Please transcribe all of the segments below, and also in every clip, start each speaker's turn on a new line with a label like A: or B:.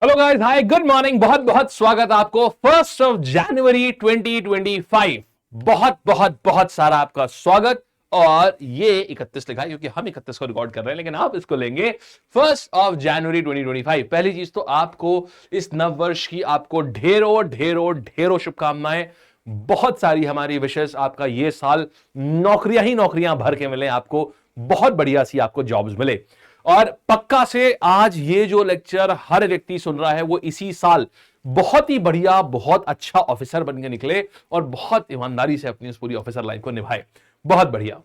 A: Hello guys, हाय, good morning. बहुत बहुत स्वागत आपको 1 जनवरी 2025। बहुत बहुत बहुत सारा आपका स्वागत। और ये 31 लिखा है क्योंकि हम 31 को रिकॉर्ड कर रहे हैं, लेकिन आप इसको लेंगे 1 जनवरी 2025। पहली चीज तो आपको इस नव वर्ष की आपको ढेरों ढेरों ढेरों शुभकामनाएं। बहुत सारी हमारी विशेष आपका ये साल नौकरियां ही नौकरियां भर के मिले आपको, बहुत बढ़िया सी आपको जॉब्स मिले। और पक्का से आज ये जो लेक्चर हर व्यक्ति सुन रहा है वो इसी साल बहुत ही बढ़िया, बहुत अच्छा ऑफिसर बन के निकले और बहुत ईमानदारी से अपनी उस पूरी ऑफिसर लाइफ को निभाए। बहुत बढ़िया।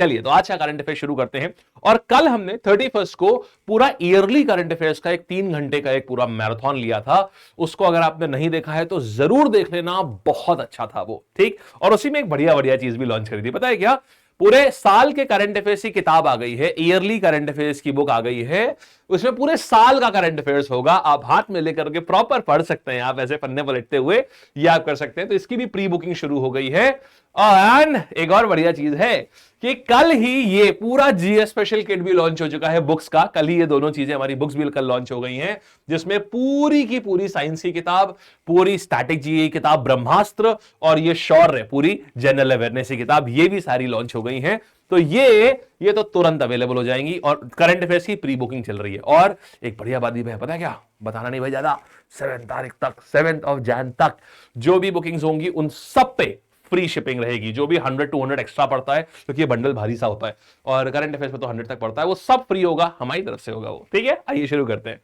A: चलिए, तो आज का करंट अफेयर शुरू करते हैं। और कल हमने 31 को पूरा ईयरली करंट अफेयर्स का एक 3 घंटे का एक पूरा मैराथन लिया था। उसको अगर आपने नहीं देखा है तो जरूर देख लेना, बहुत अच्छा था वो। ठीक। और उसी में एक बढ़िया बढ़िया चीज भी लॉन्च करी थी, पता है क्या? पूरे साल के करंट अफेयर्स की किताब आ गई है, ईयरली करंट अफेयर्स की बुक आ गई है। उसमें पूरे साल का करंट अफेयर्स होगा, आप हाथ में लेकर के प्रॉपर पढ़ सकते हैं। आप ऐसे पन्ने पलटते हुए ये आप कर सकते हैं। तो इसकी भी प्री बुकिंग शुरू हो गई है। और एक और बढ़िया चीज है कि कल ही ये पूरा जीएस स्पेशल किट भी लॉन्च हो चुका है बुक्स का। कल ही ये दोनों चीजें, हमारी बुक्स भी कल लॉन्च हो गई हैं, जिसमें पूरी की पूरी साइंस की किताब, पूरी स्टैटिक जीए किताब ब्रह्मास्त्र, और ये शौर्य पूरी जनरल अवेयरनेस की किताब, ये भी सारी लॉन्च हो गई हैं। तो ये तो तुरंत अवेलेबल हो जाएंगी। और करंट अफेयर्स की प्री बुकिंग चल रही है। और एक बढ़िया बात भी है, पता है क्या? बताना नहीं भाई ज्यादा। 7 तारीख तक, 7 तक जो भी बुकिंग्स होंगी उन सब पे फ्री शिपिंग रहेगी। जो भी 100-200 एक्स्ट्रा पड़ता है, क्योंकि ये बंडल भारी सा होता है और करंट अफेयर्स में तो 100 तक पड़ता है, वो सब फ्री होगा, हमारी तरफ से होगा वो। ठीक है, आइए शुरू करते हैं।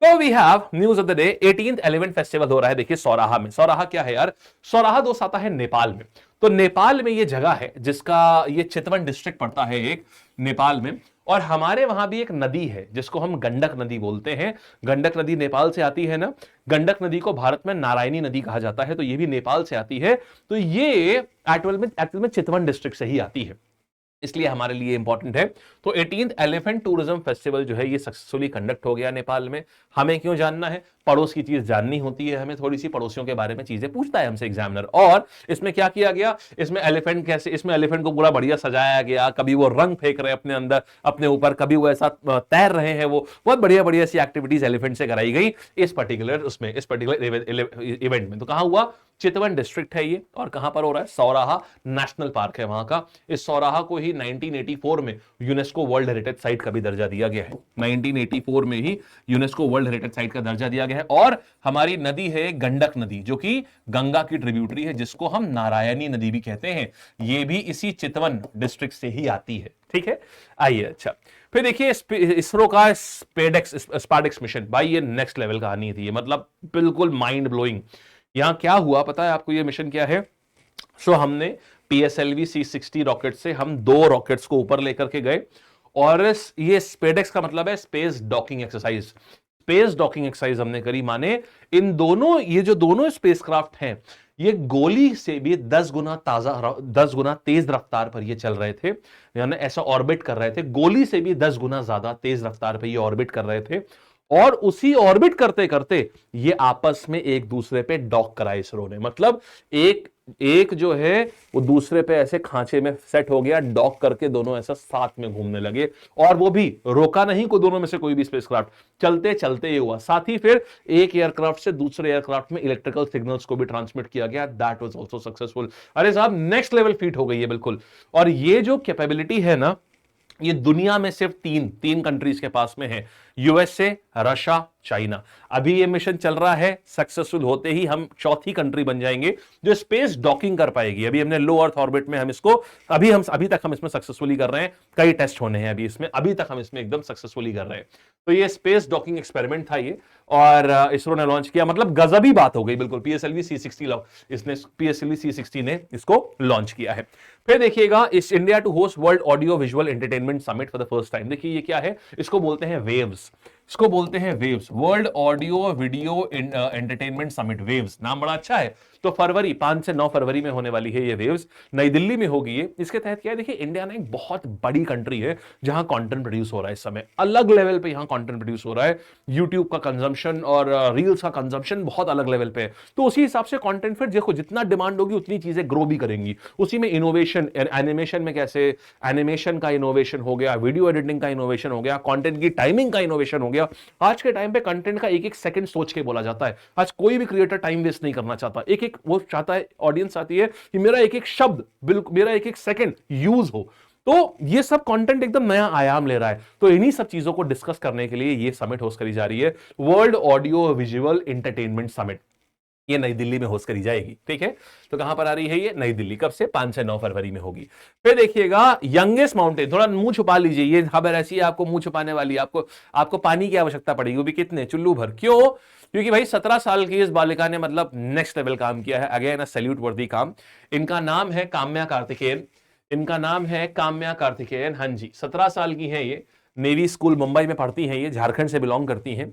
A: तो we have news of the day. 18th elephant festival हो रहा है, देखिए सौराहा में। सौराहा क्या है यार? सौराहा दोस्त आता है नेपाल में। तो नेपाल में ये जगह है जिसका ये चितवन डिस्ट्रिक्ट पड़ता है एक, नेपाल में। और हमारे वहां भी एक नदी है जिसको हम गंडक नदी बोलते हैं। गंडक नदी नेपाल से आती है ना। गंडक नदी को भारत में नारायणी नदी कहा जाता है, तो ये भी नेपाल से आती है। तो ये एक्चुअल में चितवन डिस्ट्रिक्ट से ही आती है, इसलिए हमारे लिए इंपॉर्टेंट है। तो 18th एलिफेंट टूरिज्म फेस्टिवल जो है ये सक्सेसफुली कंडक्ट हो गया नेपाल में। हमें क्यों जानना है? पड़ोस की चीज जाननी होती है हमें, थोड़ी सी पड़ोसियों के बारे में चीजें पूछता है हमसे एग्जामिनर। और इसमें क्या किया गया? इसमें एलिफेंट कैसे, इसमें एलिफेंट को पूरा बढ़िया सजाया गया। कभी वो रंग फेंक रहे अपने अंदर, अपने ऊपर, कभी वो ऐसा तैर रहे हैं। वो बहुत बढ़िया बढ़िया सी एक्टिविटीज एलिफेंट से कराई गई इस पर्टिकुलर इवेंट में। तो कहां हुआ? चितवन डिस्ट्रिक्ट है ये। और कहां पर हो रहा है? सौराहा नेशनल पार्क है वहां का। इस सौराहा को ही 1984 में यूनेस्को वर्ल्ड हेरिटेज साइट का भी दर्जा दिया गया है। 1984 में ही यूनेस्को वर्ल्ड हेरिटेज साइट का दर्जा दिया गया है। और हमारी नदी है गंडक नदी, जो कि गंगा की ट्रिब्यूटरी है, जिसको हम नारायणी नदी भी कहते हैं। ये भी इसी चितवन डिस्ट्रिक्ट से ही आती है। ठीक है, आइए। अच्छा, फिर देखिए इसरो का स्पाडेक्स मिशन। भाई ये नेक्स्ट लेवल कहानी थी, मतलब बिल्कुल माइंड ब्लोइंग। यहां क्या हुआ पता है आपको? ये मिशन क्या है? सो हमने PSLV C60 रॉकेट से हम 2 रॉकेट्स को ऊपर लेकर के गए। और ये स्पेडेक्स का मतलब है space docking exercise. Space docking exercise हमने करी, माने इन दोनों, ये जो दोनों स्पेसक्राफ्ट हैं, ये गोली से भी 10 गुना तेज रफ्तार पर ये चल रहे थे, यानी ऐसा ऑर्बिट कर रहे थे। गोली से भी 10 गुना ज्यादा तेज रफ्तार पर ये ऑर्बिट कर रहे थे। और उसी ऑर्बिट करते करते ये आपस में एक दूसरे पे डॉक करा इसरो ने। मतलब एक जो है वो दूसरे पे ऐसे खांचे में सेट हो गया, डॉक करके दोनों ऐसा साथ में घूमने लगे। और वो भी रोका नहीं को दोनों में से कोई भी स्पेसक्राफ्ट, चलते चलते ये हुआ। साथ ही फिर एक एयरक्राफ्ट से दूसरे एयरक्राफ्ट में इलेक्ट्रिकल सिग्नल्स को भी ट्रांसमिट किया गया। That was also successful. अरे साहब, नेक्स्ट लेवल फीट हो गई है बिल्कुल। और ये जो कैपेबिलिटी है ना, ये दुनिया में सिर्फ तीन कंट्रीज के पास में है, USA, रशिया, चाइना। अभी ये मिशन चल रहा है, सक्सेसफुल होते ही हम चौथी कंट्री बन जाएंगे जो स्पेस डॉकिंग कर पाएगी। अभी हमने लो अर्थ ऑर्बिट में हम इसको अभी तक हम इसमें सक्सेसफुली कर रहे हैं। कई टेस्ट होने हैं अभी तक हम इसमें एकदम सक्सेसफुली कर रहे हैं। तो ये स्पेस डॉकिंग एक्सपेरिमेंट था ये, और इसरो ने लॉन्च किया। मतलब गजबी बात हो गई बिल्कुल। PSLV C60 ने इसको लॉन्च किया है। फिर देखिएगा, इस India to host world audio visual entertainment summit for the first time. देखिए ये क्या है? इसको बोलते हैं waves. World audio video entertainment summit, waves. नाम बड़ा अच्छा है, तो फरवरी 5 से 9 फरवरी में होने वाली है ये वेव्स, नई दिल्ली में होगी ये। इसके तहत क्या है, देखिए इंडिया ना एक बहुत बड़ी कंट्री है जहां कंटेंट प्रोड्यूस हो रहा है इस समय, अलग लेवल पे यहां कंटेंट प्रोड्यूस हो रहा है। यूट्यूब का कंजम्पशन और रील्स का कंजम्पशन बहुत अलग लेवल पे है, तो उसी हिसाब से कंटेंट फिर देखो जितना डिमांड होगी उतनी चीजें ग्रो भी करेंगी। उसी में इनोवेशन, एनिमेशन में कैसे एनिमेशन का इनोवेशन हो गया, वीडियो एडिटिंग का इनोवेशन हो गया, कंटेंट की टाइमिंग का इनोवेशन हो गया। आज के टाइम पे कंटेंट का एक एक सेकंड सोच के बोला जाता है। आज कोई भी क्रिएटर टाइम वेस्ट नहीं करना चाहता, एक एक वो चाहता है, ऑडियंस चाहती है कि मेरा एक एक शब्द, बिल्कुल मेरा एक एक सेकंड यूज हो। तो ये सब कंटेंट एकदम नया आयाम ले रहा है। तो इन्हीं सब चीजों को डिस्कस करने के लिए ये समिट होस्ट करी जा रही है, world audio visual entertainment summit. ये नई दिल्ली में होस्ट करी जाएगी, ठीक है। तो कहां पर आ रही है ये, नई दिल्ली। कब से, 5 से 9 फरवरी में होगी। फिर देखिएगा यंगेस्ट माउंटेन, थोड़ा मुंह छुपा लीजिए, ये खबर ऐसी है आपको मुंह छुपाने वाली, आपको पानी की आवश्यकता पड़ेगी, वो भी कितने, चुल्लू भर। क्यों, क्योंकि भाई 17 साल की इस बालिका ने मतलब नेक्स्ट लेवल काम किया है, अगेन सैल्यूट वर्दी काम। इनका नाम है काम्या कार्तिकेयन, इनका नाम है काम्या कार्तिकेयन। हाँ जी, 17 साल की है ये, नेवी स्कूल मुंबई में पढ़ती हैं ये, झारखंड से बिलोंग करती हैं।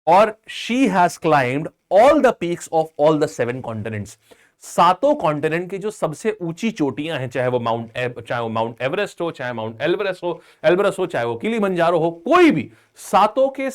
A: और she has climbed all the peaks of all the 7 continents. 7 continent की जो सबसे ऊंची चोटियां हैं, चाहे वो माउंट एवरेस्ट हो, चाहे माउंट एल्बरस हो, चाहे वो किलिमंजारो हो, कोई भी, सातों के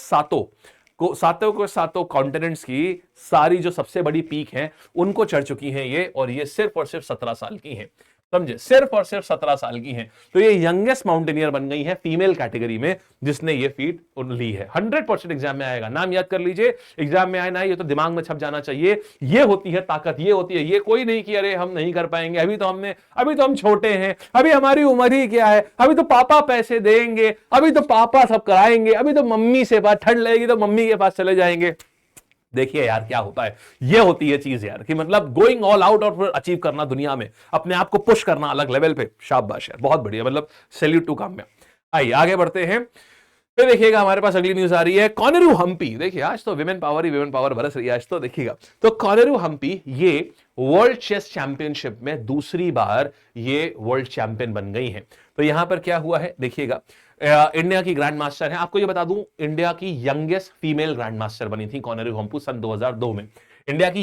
A: सातों कॉन्टिनेंट्स की सारी जो सबसे बड़ी पीक हैं उनको चढ़ चुकी हैं ये, और ये सिर्फ और सिर्फ 17 साल की हैं, समझे, सिर्फ और सिर्फ 17 साल की हैं। तो ये यंगेस्ट माउंटेनियर बन गई है फीमेल कैटेगरी में जिसने ये फीट ली है। 100% एग्जाम में आएगा, नाम याद कर लीजिए, एग्जाम में आए ना, ये तो दिमाग में छप जाना चाहिए। ये होती है ताकत, ये होती है, ये कोई नहीं कि अरे हम नहीं कर पाएंगे, अभी तो हम छोटे हैं, अभी हमारी उम्र ही क्या है, अभी तो पापा पैसे देंगे, अभी तो पापा सब कराएंगे, अभी तो मम्मी से बात, ठंड लगेगी तो मम्मी के पास चले जाएंगे। देखिए यार क्या होता है, ये होती है चीज यार, कि मतलब गोइंग ऑल आउट और अचीव करना दुनिया में, अपने आप को पुश करना अलग लेवल पे, शाबाश यार, बहुत बढ़िया, मतलब सैल्यूट टू काम्या। आइए आगे बढ़ते हैं। फिर देखिएगा हमारे पास अगली न्यूज आ रही है, कॉनेरू हम्पी। देखिए आज तो विमेन पावर बरस रही है आज तो, देखिएगा। तो कॉनेरू हम्पी ये वर्ल्ड चेस चैंपियनशिप में दूसरी बार ये वर्ल्ड चैंपियन बन गई हैं। तो यहां पर क्या हुआ है देखिएगा, इंडिया की ग्रैंड मास्टर है, आपको ये बता दूं, इंडिया की यंगेस्ट फीमेल ग्रैंड मास्टर बनी थी कॉनेरू हम्पी सन 2002 में। इंडिया की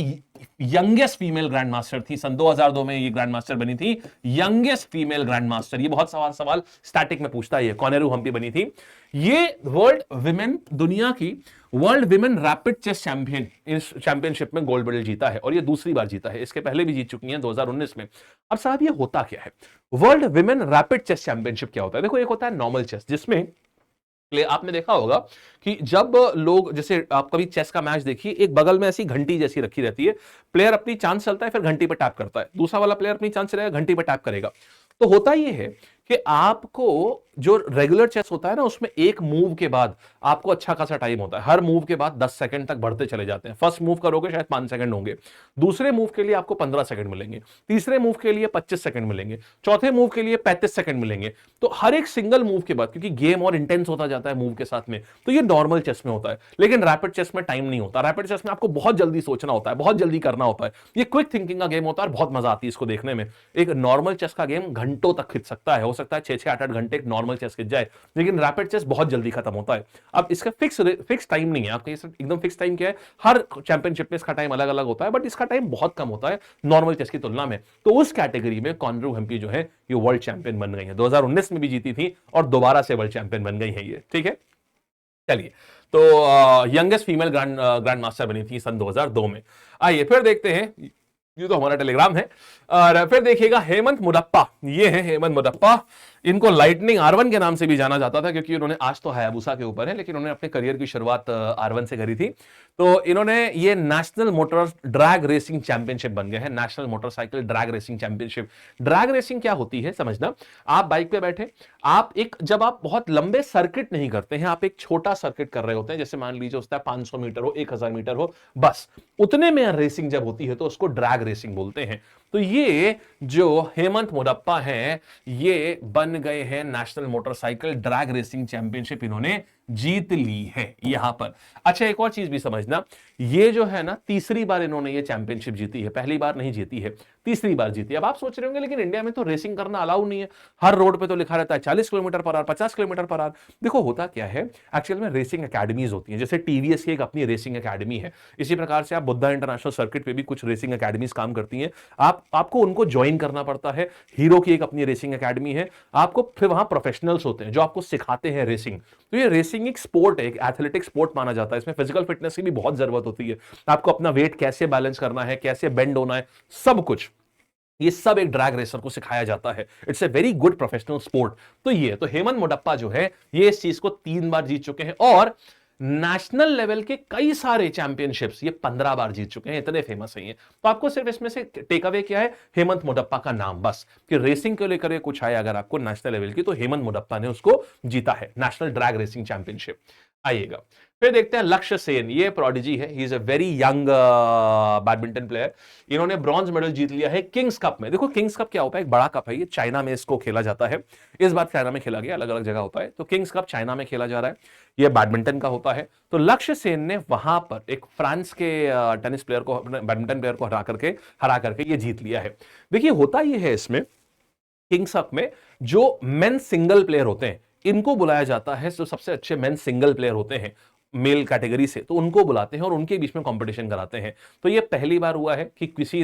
A: यंगेस्ट फीमेल ग्रैंड मास्टर थी सन 2002 में, ये ग्रैंड मास्टर बनी थी, यंगेस्ट फीमेल ग्रैंड मास्टर। ये बहुत सवाल स्टैटिक में पूछता है, ये कॉनेरू हम्पी बनी थी। ये वर्ल्ड विमेन, दुनिया की world women rapid chess champion, इस चैंपियनशिप में गोल्ड मेडल जीता है, और ये दूसरी बार जीता है, इसके पहले भी जीत चुकी हैं 2019 में। अब साहब ये होता क्या है, world women rapid chess championship क्या होता है? देखो, एक होता है नॉर्मल चेस, जिसमें आपने देखा होगा कि जब लोग, जैसे आप कभी चेस का मैच देखिए, एक बगल में ऐसी घंटी जैसी रखी रहती है, प्लेयर अपनी चांस चलता है, फिर घंटी पे टैप करता है, दूसरा वाला प्लेयर अपनी चांस चलेगा, घंटी पे टैप करेगा। तो होता यह है कि आपको जो रेगुलर चेस होता है ना, उसमें एक मूव के बाद आपको अच्छा खासा टाइम होता है, हर मूव के बाद 10 सेकंड तक बढ़ते चले जाते हैं। फर्स्ट मूव करोगे शायद 5 सेकंड होंगे, दूसरे मूव के लिए आपको 15 सेकंड मिलेंगे, तीसरे मूव के लिए 25 सेकंड मिलेंगे, चौथे मूव के लिए 35 सेकंड मिलेंगे। तो हर एक सिंगल मूव के बाद, क्योंकि गेम और इंटेंस होता जाता है मूव के साथ में, तो ये नॉर्मल चेस में होता है। लेकिन रैपिड चेस में टाइम नहीं होता, रैपिड चेस में आपको बहुत जल्दी सोचना होता है, बहुत जल्दी करना होता है, ये क्विक थिंकिंग का गेम होता है और बहुत मजा आती है इसको देखने में। एक नॉर्मल चेस का गेम घंटों तक खिंच सकता है, हो सकता है 6-6, 8-8 घंटे एक नॉर्मल चेस खिंच जाए, लेकिन रैपिड चेस बहुत जल्दी खत्म होता है। अब इसका फिक्स टाइम नहीं है, आपका एकदम फिक्स टाइम क्या है, हर चैंपियनशिप में इसका टाइम अलग अलग होता है, बट इसका टाइम बहुत कम होता है नॉर्मल चेस की तुलना में। तो उस कैटेगरी में कॉनेरू हम्पी जो है ये वर्ल्ड चैंपियन बन गई है, 2019 में भी जीती थी और दोबारा से वर्ल्ड चैंपियन बन गई है ये, ठीक है। चलिए, तो यंगेस्ट फीमेल ग्रैंड मास्टर बनी थी सन 2002 में। आइए फिर देखते हैं, ये तो हमारा टेलीग्राम है। और फिर देखिएगा हेमंत मुदप्पा, ये है हेमंत मुदप्पा, इनको लाइटनिंग R1 के नाम से भी जाना जाता था, क्योंकि उन्होंने, आज तो हायाबुसा के ऊपर है, लेकिन उन्होंने अपने करियर की शुरुआत R1 से करी थी। तो इन्होंने ये national motor drag racing championship बन गए हैं, national motorcycle drag racing championship. Drag racing क्या होती है समझना, आप बाइक पे बैठे, जब आप बहुत लंबे सर्किट नहीं करते हैं, आप एक छोटा सर्किट कर रहे होते हैं, जैसे मान लीजिए उसका 500 मीटर हो, 1000 मीटर हो, बस उतने में रेसिंग जब होती है तो उसको ड्रैग रेसिंग बोलते हैं। तो ये जो हेमंत मुदप्पा हैं, ये बन गए हैं national motorcycle drag racing championship, इन्होंने जीत ली है यहां पर। अच्छा, एक और चीज भी समझना, ये जो है ना तीसरी बार इन्होंने ये चैंपियनशिप जीती है, पहली बार नहीं जीती है, तीसरी बार जीती है। अब आप सोच रहे होंगे लेकिन इंडिया में तो रेसिंग करना अलाउ नहीं है, हर रोड पे तो लिखा रहता है 40 kilometre per hour, 50 kilometre per hour. देखो होता क्या है, एक्चुअल में रेसिंग एकेडमीज होती हैं, जैसे टीवीएस की एक अपनी रेसिंग एकेडमी है, इसी प्रकार से आप बुद्धा इंटरनेशनल सर्किट पे भी कुछ रेसिंग एकेडमीज काम करती हैं। आपको उनको ज्वाइन करना पड़ता है। हीरो की एक अपनी रेसिंग एकेडमी है, आपको फिर वहां प्रोफेशनल्स होते हैं जो आपको सिखाते हैं रेसिंग। तो ये रेसिंग एक स्पोर्ट है, एक एथलेटिक स्पोर्ट माना जाता है, इसमें फिजिकल फिटनेस की भी बहुत जरूरत होती है। आपको अपना वेट कैसे बैलेंस करना है, कैसे बेंड होना है, सब कुछ ये सब एक ड्रैग रेसर को सिखाया जाता है। It's a very good professional sport. तो ये तो हेमंत मोटप्पा जो है ये इस चीज को 3 बार जीत चुके हैं, और नेशनल लेवल के कई सारे चैंपियनशिप्स ये 15 बार जीत चुके हैं, इतने फेमस हैं ये। तो आपको सिर्फ इसमें से टेक अवे क्या है, हेमंत मोटप्पा का नाम बस, कि रेसिंग को लेकर कुछ आए अगर आपको नेशनल लेवल की, तो हेमंत मोटप्पा ने उसको जीता है, नेशनल ड्रैग रेसिंग चैंपियनशिप। आइएगा फिर देखते हैं लक्ष्य सेन, ये प्रोडिजी है, he is a very young badminton player. इन्होंने ब्रॉन्ज मेडल जीत लिया है किंग्स कप में। देखो किंग्स कप क्या होता है, एक बड़ा कप है, ये चाइना में इसको खेला जाता है, इस बार चाइना में खेला गया, अलग अलग जगह होता है, तो किंग्स कप चाइना में खेला जा रहा है, ये बैडमिंटन का होता है। तो लक्ष्य सेन ने वहां पर एक फ्रांस के टेनिस प्लेयर को, बैडमिंटन प्लेयर को हरा करके ये जीत लिया है। देखिए होता ये है इसमें किंग्स कप में, जो मेन सिंगल प्लेयर होते हैं इनको बुलाया जाता है, जो सबसे अच्छे मेन सिंगल प्लेयर होते हैं मेल कैटेगरी से, तो उनको बुलाते हैं और उनके बीच में कंपटीशन कराते हैं। तो ये पहली बार हुआ है कि किसी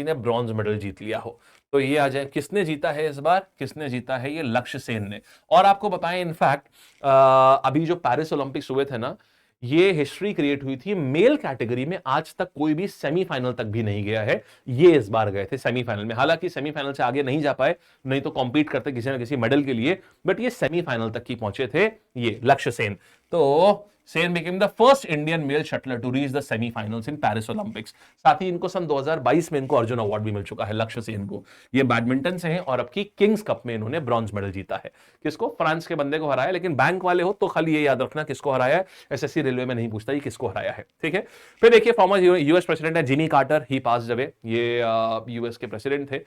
A: ने ब्रॉन्ज मेडल जीत लिया हो। तो ये आ जाए, किसने जीता है इस बार, किसने जीता है, ये लक्ष्य सेन ने। और आपको बताएं इनफैक्ट अभी जो पेरिस ओलंपिक्स हुए थे ना, ये हिस्ट्री क्रिएट हुई थी, मेल कैटेगरी में आज तक कोई भी सेमीफाइनल तक भी नहीं गया है, ये इस बार गए थे सेमीफाइनल में। हालांकि सेमीफाइनल से आगे नहीं जा पाए, नहीं तो कॉम्पीट करते किसी ना किसी मेडल के लिए, बट ये सेमीफाइनल तक ही पहुंचे थे ये लक्ष्य सेन। तो Sen became the first Indian male shuttler to reach the semifinals in Paris Olympics. साथ ही इनको सन 2022 में इनको अर्जुन अवार्ड भी मिल चुका है लक्ष्य सेन को। ये बैडमिंटन से हैं और अब की किंग्स कप में इन्होंने ब्रॉन्ज मेडल जीता है। किसको, फ्रांस के बंदे को हराया। लेकिन बैंक वाले हो तो खाली ये याद रखना किसको हराया है, एसएससी रेलवे में नहीं पूछता ये किसको हराया है, ठीक है। फिर देखिए फॉर्मर यूएस प्रेसिडेंट है जिमी कार्टर, ही पास्ड अवे, ये यूएस के प्रेसिडेंट थे।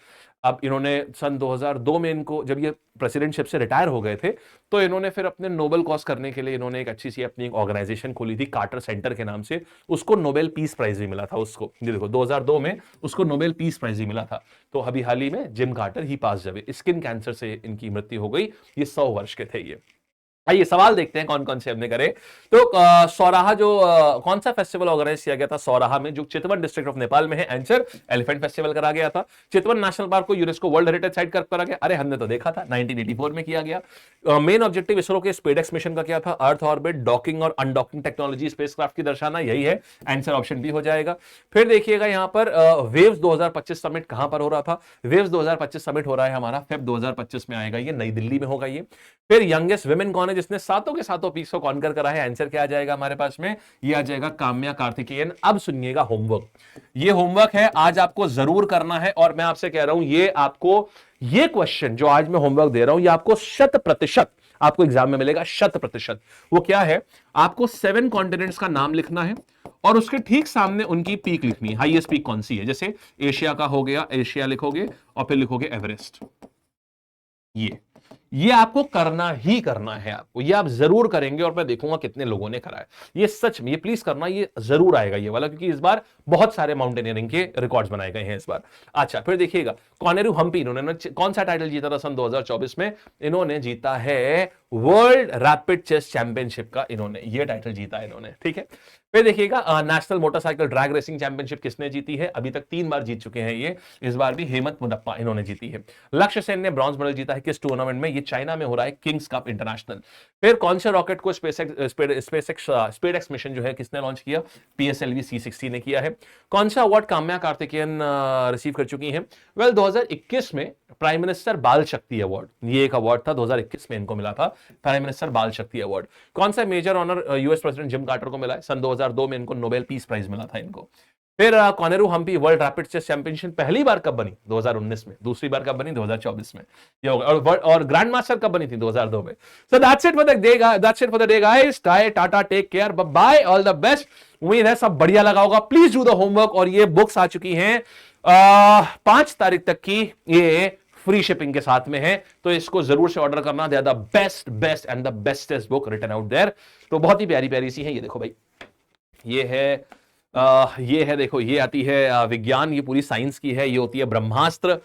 A: अब इन्होंने सन 2002 में इनको, जब ये प्रेसिडेंटशिप से रिटायर हो गए थे, तो इन्होंने फिर अपने नोबेल कॉज करने के लिए इन्होंने एक अच्छी सी अपनी एक ऑर्गेनाइजेशन खोली थी कार्टर सेंटर के नाम से। उसको नोबेल पीस प्राइज भी मिला था उसको, ये देखो 2002 में उसको नोबेल पीस प्राइज भी मिला था। तो अभी हाल ही में जिम कार्टर ही पास अवे, स्किन कैंसर से इनकी मृत्यु हो गई, ये 100 वर्ष के थे ये। आइए सवाल देखते हैं कौन कौन से हमने करे। तो सौराहा जो कौन सा फेस्टिवल ऑर्गेनाइज किया गया था सौराहा में, जो चितवन डिस्ट्रिक्ट ऑफ नेपाल में है, आंसर एलिफेंट फेस्टिवल करा गया था। चितवन नेशनल पार्क को यूनेस्को वर्ल्ड हेरिटेज साइट करा गया, अरे हमने तो देखा था 1984 में किया गया। मेन ऑब्जेक्टिव इसरो के स्पेसएक्स मिशन का क्या था, अर्थ ऑर्बिट, डॉकिंग और अनडॉकिंग टेक्नोलॉजी स्पेसक्राफ्ट की दर्शाना, यही है आंसर, ऑप्शन बी हो जाएगा। फिर देखिएगा यहां पर वेव्स 2025 समिट कहां पर हो रहा था, वेव्स 2025 समिट हो रहा है हमारा फेब 2025 में आएगा, ये नई दिल्ली में होगा ये। फिर यंगेस्ट वुमेन कौन है जिसने सातों के सातों पीस को कॉन्कर करा है, आंसर क्या आ जाएगा हमारे पास में, ये आ जाएगा काम्या कार्तिकेयन। अब सुनिएगा होमवर्क, ये होमवर्क है, आज आपको जरूर करना है, और मैं आपसे कह रहा हूं ये आपको, ये क्वेश्चन जो आज मैं होमवर्क दे रहा हूं ये आपको 100% आपको एग्जाम में मिलेगा, 100%। वो क्या है, आपको 7 कॉन्टिनेंट्स का नाम लिखना है और उसके ठीक सामने उनकी पीक लिखनी है, हाईएस्ट पीक कौन सी है। जैसे एशिया का हो गया, एशिया लिखोगे और फिर लिखोगे एवरेस्ट। ये आपको करना ही करना है, आपको ये आप जरूर करेंगे और मैं देखूंगा कितने लोगों ने करा है। ये सच में, ये प्लीज करना, ये जरूर आएगा ये वाला, क्योंकि इस बार बहुत सारे माउंटेनियरिंग के रिकॉर्ड्स बनाए गए हैं इस बार। अच्छा फिर देखिएगा कॉनेरू हम्पी, इन्होंने कौन सा टाइटल जीता था सन 2024 में, इन्होंने जीता है वर्ल्ड रैपिड चेस चैंपियनशिप का, इन्होंने ये टाइटल जीता है इन्होंने, ठीक है। फिर देखिएगा national motorcycle drag racing championship किसने जीती है, अभी तक 3 बार जीत चुके हैं ये, इस बार भी हेमंत मोटप्पा इन्होंने जीती है। लक्ष्य सेन ने ब्रॉन्ज मेडल जीता है किस टूर्नामेंट में, ये चाइना में हो रहा है किंग्स कप इंटरनेशनल। फिर कौन से रॉकेट को स्पेसएक्स मिशन जो है किसने लॉन्च किया, पीएसएलवी C-60 ने किया है। कौन सा अवार्ड काम्या कार्तिकेयन रिसीव कर चुकी हैं, वेल 2021 में प्राइम मिनिस्टर बाल शक्ति अवार्ड, ये एक अवार्ड था 2021 में इनको मिला था, प्राइम मिनिस्टर बाल शक्ति अवार्ड। कौन सा major honour US president Jim Carter को मिला है, सन 2002 में इनको नोबेल पीस प्राइज मिला था इनको। फिर Koneru Humpy world rapid chess championship पहली बार कब बनी, 2019 में, दूसरी बार कब बनी 2024 में ये होगा, और ग्रैंड मास्टर कब बनी थी 2002 में। So that's it for the day guys, tata, take care, bye, all the best. उम्मीद है सब बढ़िया लगा होगा, प्लीज डू द होमवर्क। और ये बुक्स आ चुकी हैं 5 तारीख तक की, ये फ्री शिपिंग के साथ में है, तो इसको जरूर से ऑर्डर करना। They are the best best and the bestest book written out there. तो बहुत ही प्यारी प्यारी सी है। ये देखो भाई, ये है देखो, ये आती है विज्ञान, ये पूरी साइंस की है। ये होती है ब्रह्मास्त्र।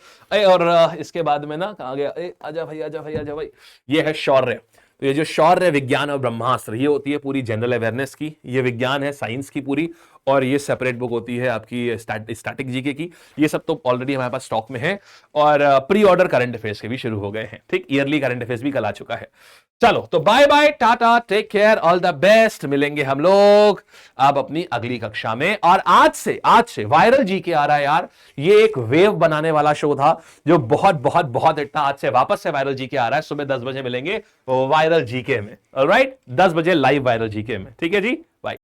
A: और इसके बाद में ना कहा गया, आजा भाई आजा भाई आजा भाई, ये है शौर्य। तो ये जो शौर्य, विज्ञान और ब्रह्मास्त्र, ये होती है पूरी जनरल अवेयरनेस की। ये विज्ञान है साइंस की पूरी, और ये सेपरेट बुक होती है आपकी स्टैटिक जीके की। ये सब तो ऑलरेडी हमारे पास स्टॉक में है। और प्री ऑर्डर करंट अफेयर्स के भी शुरू हो गए हैं। ठीक, ईयरली करंट अफेयर्स भी कल आ चुका है। चलो तो bye bye, tata, take care, all the best. मिलेंगे हम लोग अब अपनी अगली कक्षा में। और आज से वायरल जीके आ रहा है यार। ये एक वेव बनाने वाला शो था जो बहुत बहुत बहुत इतना, आज से वापस से वायरल जीके आ रहा है। सुबह 10 बजे मिलेंगे वायरल जीके में। ऑलराइट, 10 बजे लाइव वायरल जीके में। ठीक है जी, बाय।